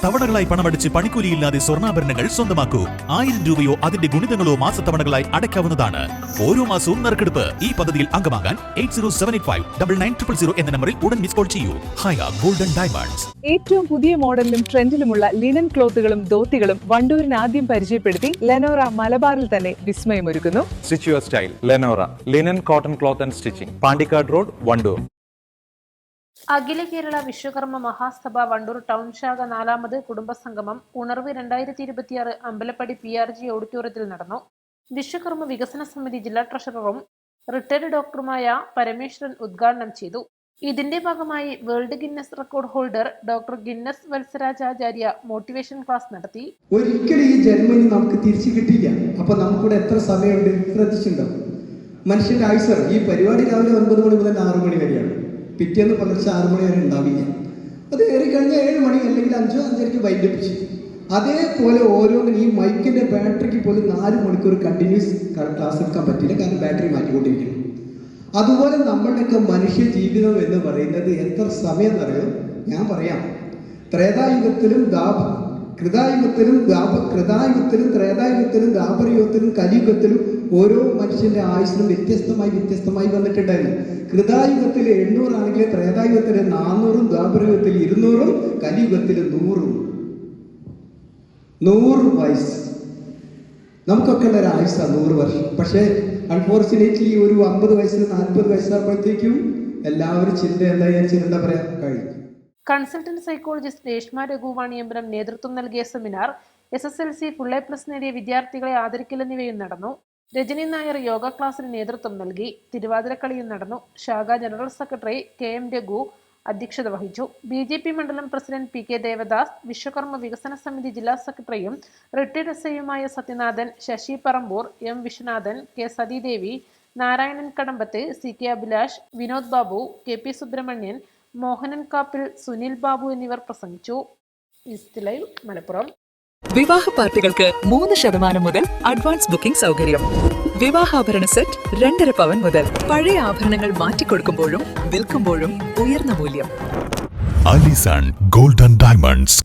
തവണകളായി പണമടിച്ച് പണിക്കൂലിയില്ലാതെ സ്വർണ്ണാഭരണങ്ങൾ സ്വന്തമാക്കൂ. 1000 രൂപയോ അതിന്റെ ഗുണിതങ്ങളോ മാസത്തവണകളായി അടയ്ക്കാവുന്നതാണ്. ഓരോ മാസവും നറുക്കെടുപ്പ്. ഈ പദ്ധതിയിൽ അംഗമാകാൻ 8078599000 എന്ന നമ്പറിൽ ഉടൻ മിസ് കോൾ ചെയ്യൂ. ഹയ ഗോൾഡൻ ഡയമണ്ട്സ്. ഏറ്റവും പുതിയ മോഡലിലും ട്രെൻഡിലുമുള്ള ലിനൻ ക്ലോത്തുകളും ധോത്തികളും വണ്ടൂരിന് ആദ്യം പരിചയപ്പെടുത്തി ലെനോറ മലബാറിൽ തന്നെ വിസ്മയമൊരുക്കുന്നു. Stitch your style Lenora linen cotton cloth and stitching, Pandikkad road, Wandoor. Akhila Kerala Vishwakarma Mahasabha Wandoor town ശാഖ 4ാമത് കുടുംബസംഗമം ഉണർവ് 2026 അമ്പലപ്പടി PRG ഓഡിറ്റോറിയത്തിൽ നടന്നു. വിശ്വകർമ്മ വികസന സമിതി ജില്ലാ ട്രഷററും റിട്ടയർഡ് ഡോക്ടറുമായ പരമേശ്വരൻ ഉദ്ഘാടനം ചെയ്തു. ഇതിന്റെ ഭാഗമായി world Guinness record holder doctor Guinness Vatsaracharya motivation class നടത്തി. ഒരിക്കലും ഈ ജന്മം നമുക്ക് തിരിച്ചു കിട്ടില്ല. അപ്പൊ നമുക്കിവിടെ എത്ര സമയമുണ്ട് ശ്രദ്ധിച്ചിട്ടുണ്ടാവും. മനുഷ്യന്റെ ആയുസ് ഈ പരിപാടി രാവിലെ 9 മണി മുതൽ 6 മണി വരെയാണ്. പിറ്റേന്ന് പുലർച്ചെ 6 മണി വരെ ഉണ്ടാവില്ല. അത് ഏറിക്കഴിഞ്ഞാൽ 7 മണി അല്ലെങ്കിൽ 5-5:30 വൈകിപ്പിച്ചു. അതേപോലെ ഓരോന്നും ഈ മൈക്കിന്റെ ബാറ്ററിക്ക് പോലും 4 മണിക്കൂർ കണ്ടിന്യൂസ് ക്ലാസ് എടുക്കാൻ പറ്റില്ല, കാരണം ബാറ്ററി മാറ്റിക്കൊണ്ടിരിക്കുന്നു. അതുപോലെ നമ്മളുടെയൊക്കെ മനുഷ്യ ജീവിതം എന്ന് പറയുന്നത് എത്ര സമയം എന്നറിയോ? ഞാൻ പറയാം. ത്രേതായുഗത്തിലും കൃതായുഗത്തിലും ത്രേതായുഗത്തിലും ദ്വാപരയുഗത്തിലും കലിയുഗത്തിലും ഓരോ മനുഷ്യന്റെ ആയുസ്സിനും വ്യത്യസ്തമായി വന്നിട്ടുണ്ടായിരുന്നു. കൃതായുഗത്തിൽ 800 ആണെങ്കിൽ ത്രേതായുഗത്തിൽ 400, ദ്വാപരയുഗത്തിൽ 200, കലിയുഗത്തിൽ 100 വയസ്സ്. നമുക്കൊക്കെ ഉള്ള ഒരു ആയുസ്സാണ് 100 വർഷം. പക്ഷേ അൺഫോർച്ചുനേറ്റ്ലി ഒരു 50 വയസ്സിൽ 40 വയസ്സാകുമ്പോഴത്തേക്കും എല്ലാവരും എന്താ പറയാ കഴിയും. കൺസൾട്ടന്റ് സൈക്കോളജിസ്റ്റ് രേഷ്മ രഘുവാണിയമ്പലം നേതൃത്വം നൽകിയ സെമിനാർ, SSLC ഫുൾ A+ നേടിയ വിദ്യാർത്ഥികളെ ആദരിക്കൽ എന്നിവയും നടന്നു. രജനി നായർ യോഗ ക്ലാസ്സിന് നേതൃത്വം നൽകി. തിരുവാതിരക്കളിയും നടന്നു. ശാഖാ ജനറൽ സെക്രട്ടറി KM രഘു അധ്യക്ഷത വഹിച്ചു. BJP മണ്ഡലം പ്രസിഡന്റ് PK ദേവദാസ്, വിശ്വകർമ്മ വികസന സമിതി ജില്ലാ സെക്രട്ടറിയും റിട്ടയർഡ് SIയുമായ Sathyanathan, Sasi Parambur, M Viswanathan, K Sathidevi, Narayanan Kadambath, CK Abhilash, Vinod Babu, KP Subrahmanian, Mohanan Kappil, Sunil Babu എന്നിവർ പ്രസംഗിച്ചു. East live Malappuram. വിവാഹ പാർട്ടികൾക്ക് 3% മുതൽ അഡ്വാൻസ് ബുക്കിംഗ് സൗകര്യം. വിവാഹാഭരണ സെറ്റ് 2.5 പവൻ മുതൽ. പഴയ ആഭരണങ്ങൾ മാറ്റിക്കൊടുക്കുമ്പോഴും വിൽക്കുമ്പോഴും ഉയർന്ന മൂല്യം. Allison golden diamonds.